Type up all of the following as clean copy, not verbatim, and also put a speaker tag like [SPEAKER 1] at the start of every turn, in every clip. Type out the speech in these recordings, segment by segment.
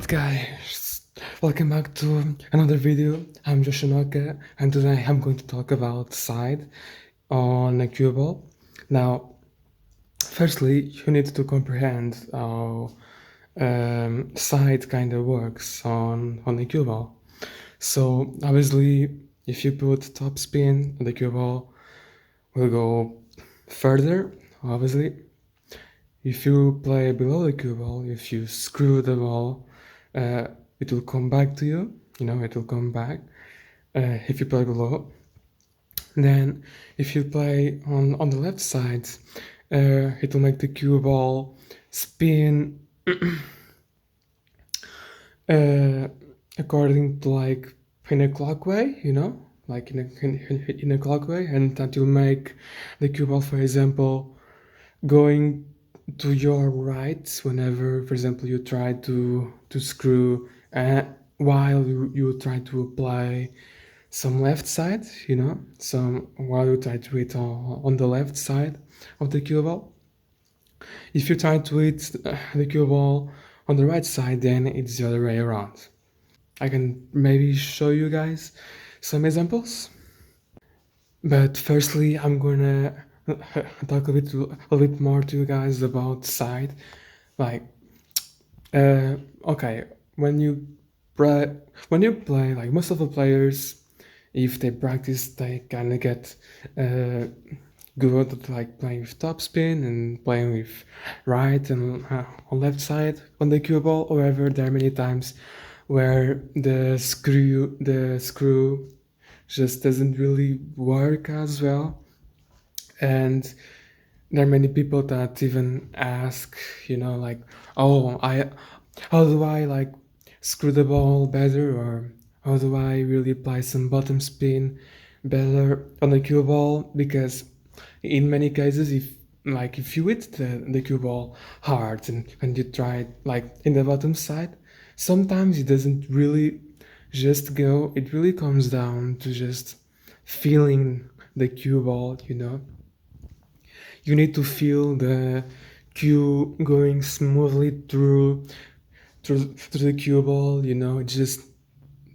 [SPEAKER 1] guys? Welcome back to another video. I'm Josh Shinoka, and today I'm going to talk about side on a cue ball. Now, firstly, you need to comprehend how side kind of works on a cue ball. So obviously, if you put top spin, the cue ball will go further, obviously. If you play below the cue ball, if you screw the ball, it will come back to you. It will come back. If you play below, then if you play on the left side, it will make the cue ball spin according to like in a clockway, like in a clockway, and that will make the cue ball, for example, going to your right whenever, for example, you try to screw while you try to apply some left side, some while you try to hit on the left side of the cue ball. If you try to hit the cue ball on the right side, then it's the other way around. I can maybe show you guys some examples, but firstly I'm gonna talk a little bit more to you guys about side. Like, okay, when you play, like most of the players, if they practice, they kind of get good at like playing with topspin and playing with right and on left side on the cue ball. However, there are many times where the screw just doesn't really work as well, and there are many people that even ask, like, oh, how do I like screw the ball better, or how do I really apply some bottom spin better on the cue ball? Because in many cases, if you hit the cue ball hard and you try it like in the bottom side, sometimes it doesn't really just go. It really comes down to just feeling the cue ball, you need to feel the cue going smoothly through the cue ball. Just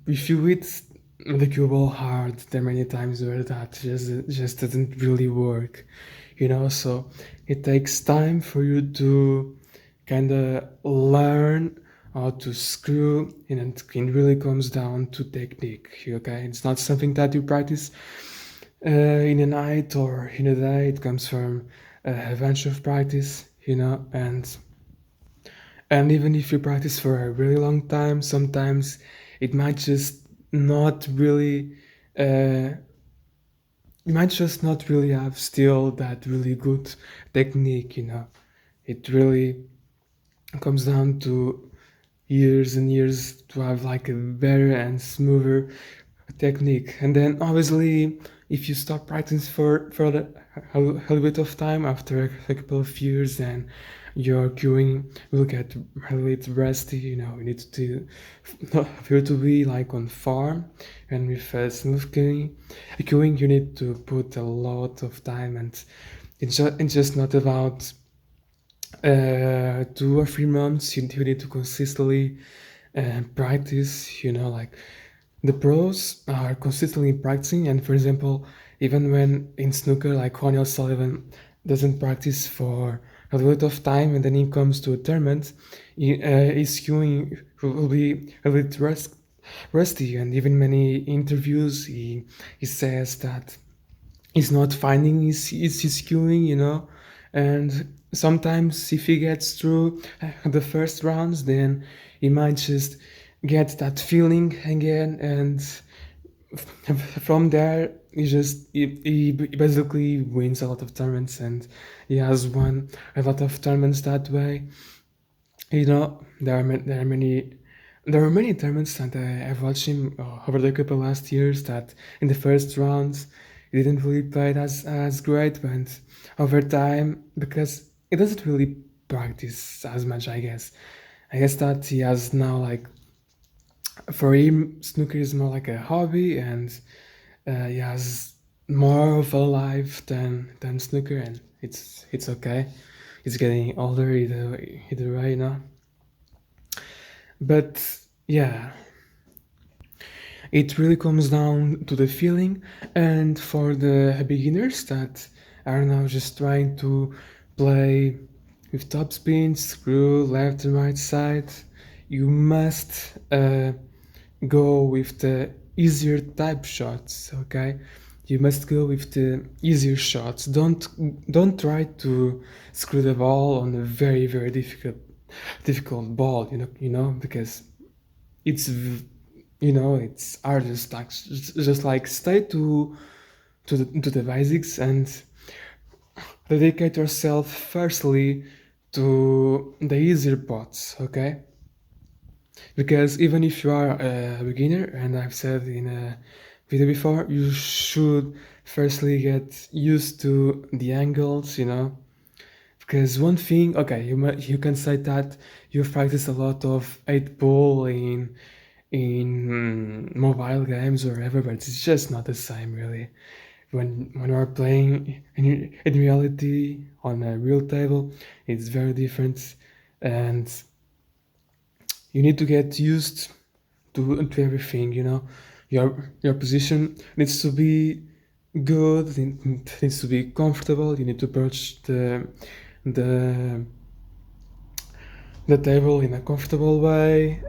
[SPEAKER 1] if you hit the cue ball hard, there are many times where that just doesn't really work. So it takes time for you to kind of learn how to screw, and it really comes down to technique. Okay, it's not something that you practice in a night or in a day. It comes from a bunch of practice, and even if you practice for a really long time, sometimes it might just not really you might just not really have still that really good technique. It really comes down to years and years to have like a better and smoother technique. And then obviously, if you stop practicing for a little bit of time, after a couple of years, then your cueing will get a little bit rusty. You need to for you to be like on farm, and with smooth cueing, you need to put a lot of time, and it's just not about 2 or 3 months. You need to consistently practice. Like the pros are consistently practicing, and for example, even when in snooker, like Ronnie O'Sullivan doesn't practice for a lot of time, and then he comes to a tournament, his cueing will be a bit rusty, and even many interviews he says that he's not finding his cueing, and sometimes if he gets through the first rounds, then he might just get that feeling again, and from there he basically wins a lot of tournaments, and he has won a lot of tournaments that way. There are many tournaments that I've watched him over the couple last years, that in the first rounds he didn't really play it as great, but over time, because he doesn't really practice as much, I guess that he has now, like, for him, snooker is more like a hobby, and he has more of a life than snooker, and it's okay. He's getting older either way, But yeah, it really comes down to the feeling. And for the beginners that are now just trying to play with topspin, screw, left and right side, you must go with the easier type shots. Okay, you must go with the easier shots. Don't try to screw the ball on a very difficult ball. Because it's it's artist like just like stay to the basics and dedicate yourself firstly to the easier pots, okay? Because even if you are a beginner, and I've said in a video before, you should firstly get used to the angles, because one thing, okay, you can say that you've practiced a lot of 8 ball in mobile games or whatever, but it's just not the same really. When you are playing in reality on a real table, it's very different, and you need to get used to everything. Your position needs to be good. It needs to be comfortable. You need to approach the the table in a comfortable way.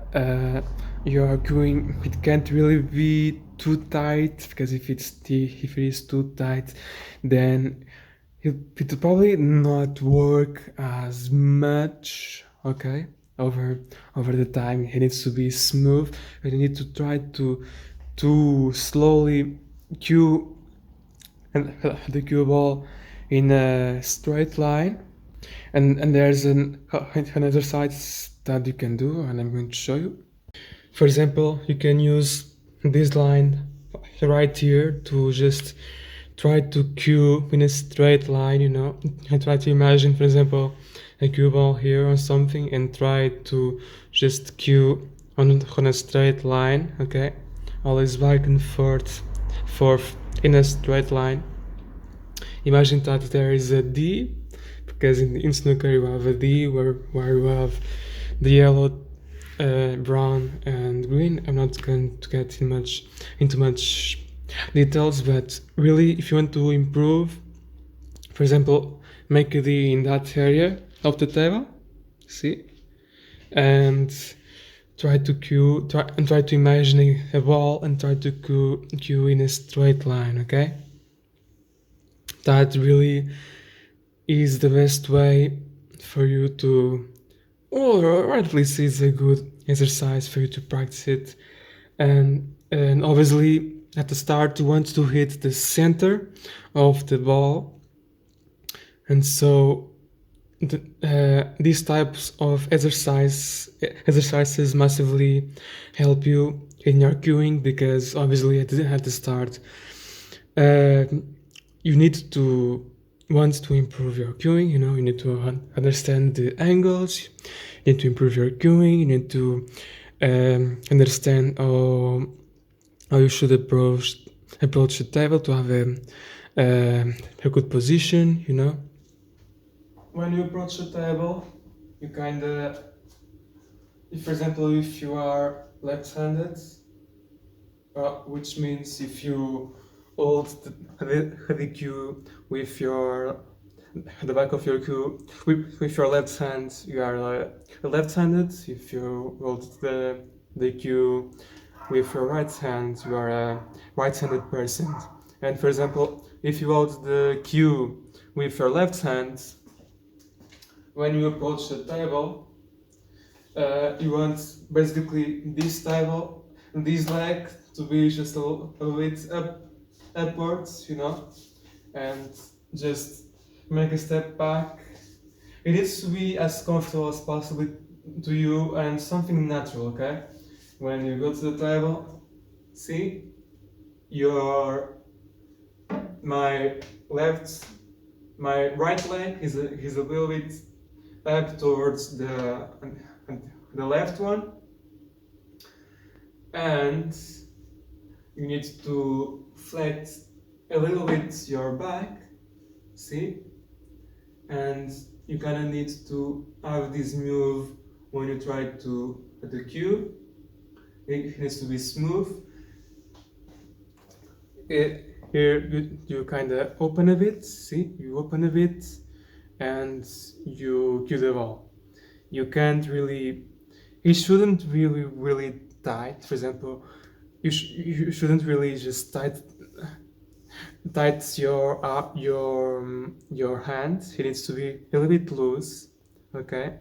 [SPEAKER 1] You are going. It can't really be too tight, because if it is too tight, then it will probably not work as much. Okay, over over the time, it needs to be smooth. But you need to try to slowly cue the cue ball in a straight line, and there's an exercise that you can do, and I'm going to show you. For example, you can use this line right here to just try to cue in a straight line, and try to imagine, for example, a cue ball here or something, and try to just cue on a straight line, okay? Always back and forth in a straight line. Imagine that there is a D, because in snooker you have a D where you have the yellow, brown, and green. I'm not going to get into much details, but really, if you want to improve, for example, make a D in that area of the table, see, and try to imagine a ball and try to cue in a straight line, okay? That really is the best way for you to, or at least it's a good exercise for you to practice it. And obviously at the start you want to hit the center of the ball, and so these types of exercises massively help you in your cueing, because obviously at the start uh, you need to want to improve your cueing. You need to understand the angles, you need to improve your cueing, you need to understand how you should approach the table to have a good position. When you approach the table, you kind of, if for example, if you are left-handed, which means if you hold the cue with the back of your cue with your left hand, you are left-handed. If you hold the cue with your right hand, you are a right-handed person. And for example, if you hold the cue with your left hand, when you approach the table, you want basically this table, this leg to be just a little bit upwards, and just make a step back. It needs to be as comfortable as possible to you and something natural, okay? When you go to the table, see, your my left, my right leg is a little bit up towards the left one, and you need to flex a little bit your back, see, and you kind of need to have this move when you try to the cue. It needs to be smooth. Here you kind of open a bit. See, you open a bit, and you cue the ball. You can't really. It shouldn't really tight. For example, you shouldn't really just tight your hand. It needs to be a little bit loose, okay,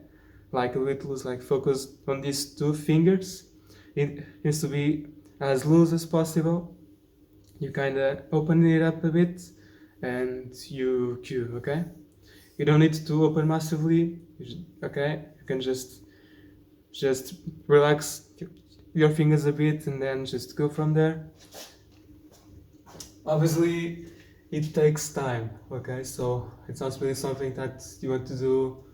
[SPEAKER 1] like a little bit loose, like focus on these two fingers. It needs to be as loose as possible. You kind of open it up a bit and you cue, okay. You don't need to open massively, okay. You can just relax your fingers a bit and then just go from there. Obviously it takes time, okay, so it's not really something that you want to do,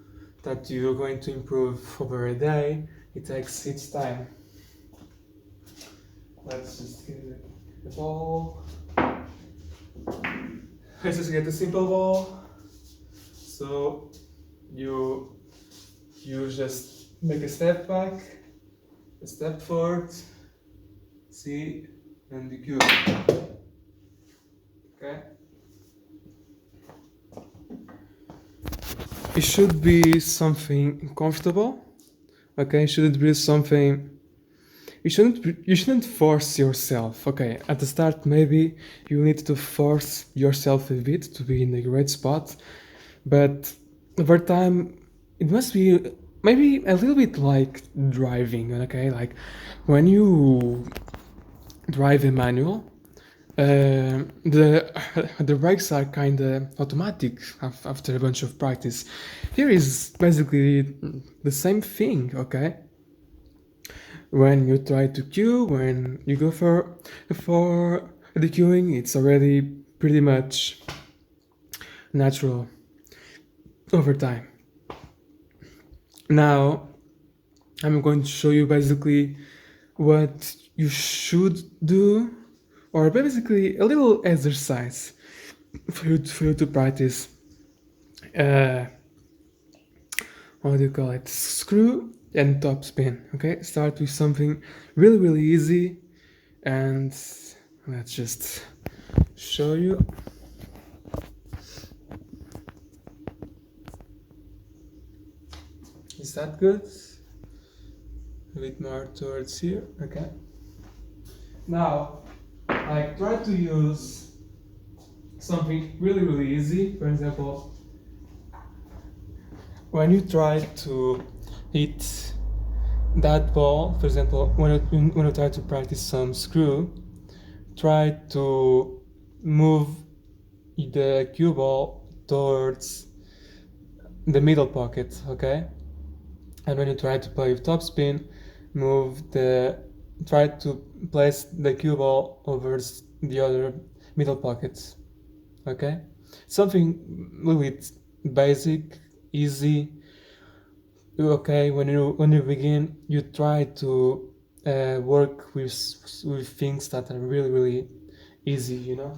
[SPEAKER 1] that you're going to improve over a day. It takes its time. Let's just get the ball. Let's just get a simple ball. So you just make a step back, a step forward, see, and the cue. Okay. It should be something comfortable. Okay, it shouldn't be something. You shouldn't force yourself. Okay, at the start maybe you need to force yourself a bit to be in a great spot, but over time it must be maybe a little bit like driving. Okay, like when you drive a manual, the brakes are kind of automatic after a bunch of practice. Here is basically the same thing, okay? When you try to cue, when you go for the cueing, it's already pretty much natural over time. Now, I'm going to show you basically what you should do, or basically a little exercise for you to practice. What do you call it? Screw and top spin. Okay, start with something really easy, and let's just show you. Is that good? A bit more towards here. Okay. Now, I try to use something really easy. For example, when you try to hit that ball, for example, when you try to practice some screw, try to move the cue ball towards the middle pocket, okay? And when you try to play with topspin, try to place the cue ball over the other middle pockets, okay? Something really basic, easy. Okay, when you begin, you try to work with things that are really easy, you know.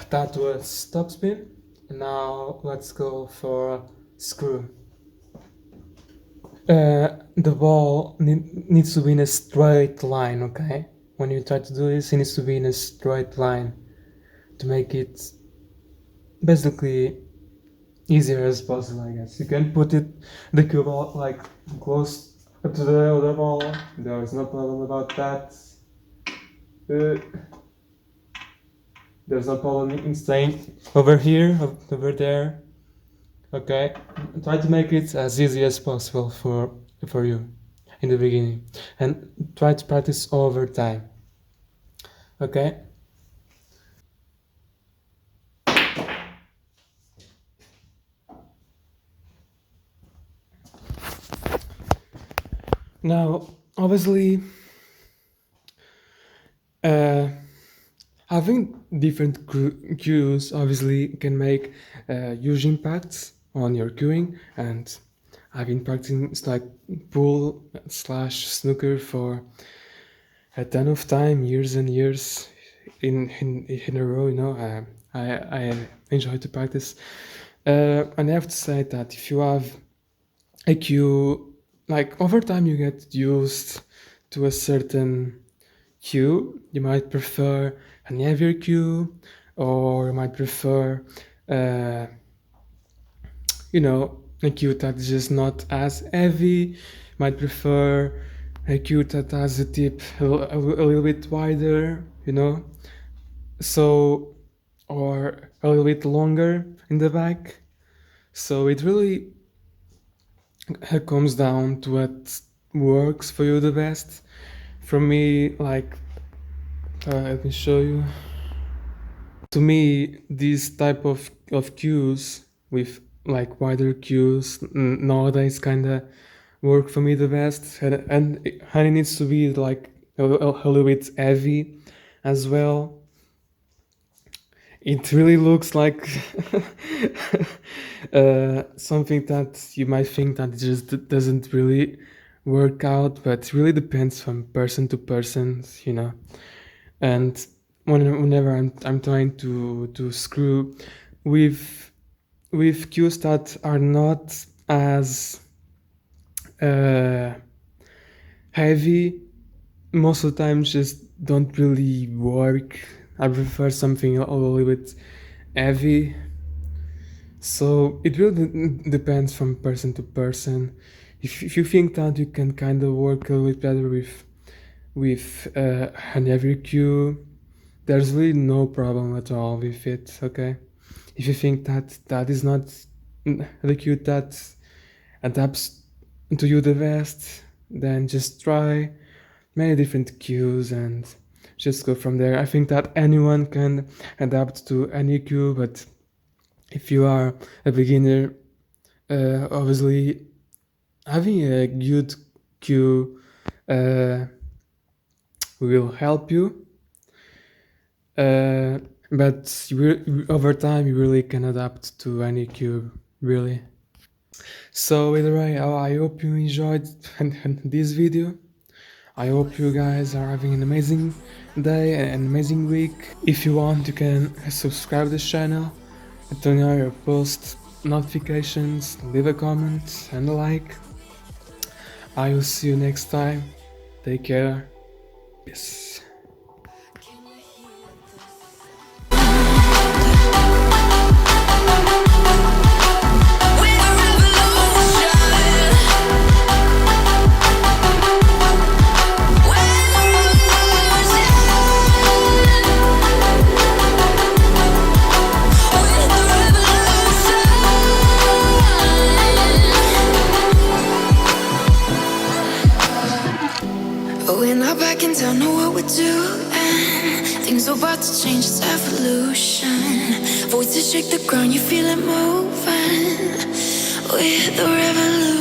[SPEAKER 1] That was topspin. Now let's go for screw. The ball needs to be in a straight line, okay? When you try to do this, it needs to be in a straight line to make it basically easier as possible, I guess. You can put the cue ball like close up to the other ball. There is no problem about that. There's no problem in staying over here, over there. Okay, try to make it as easy as possible for you in the beginning, and try to practice over time. Okay. Now, obviously, having different cues obviously can make huge impacts on your cueing, and I've been practicing like pool / snooker for a ton of time, years and years in a row, you know. I enjoy to practice. And I have to say that if you have a cue, like over time you get used to a certain cue. You might prefer an heavier cue, or you might prefer, uh, a cue that is just not as heavy. You might prefer a cue that has a tip a little bit wider, so, or a little bit longer in the back. So it really comes down to what works for you the best. For me, like, let me show you. To me, these type of cues with like wider cues nowadays kind of work for me the best, and it needs to be like a little bit heavy as well. It really looks like something that you might think that just doesn't really work out, but it really depends from person to person, And whenever I'm trying to screw with cues that are not as heavy, most of the time just don't really work. I prefer something a little bit heavy. So it really depends from person to person. If you think that you can kind of work a little bit better with an heavy cue, there's really no problem at all with it. Okay, if you think that that is not the cue that adapts to you the best, then just try many different cues and just go from there. I think that anyone can adapt to any cue, but if you are a beginner, obviously having a good cue will help you. But over time, you really can adapt to any cue, really. So either way, I hope you enjoyed this video. I hope you guys are having an amazing day and an amazing week. If you want, you can subscribe to this channel and turn on your post notifications, leave a comment and a like. I will see you next time. Take care. Peace.
[SPEAKER 2] We're not backing down, know what we're doing. Things are about to change, it's evolution. Voices shake the ground, you feel it moving. We're the revolution.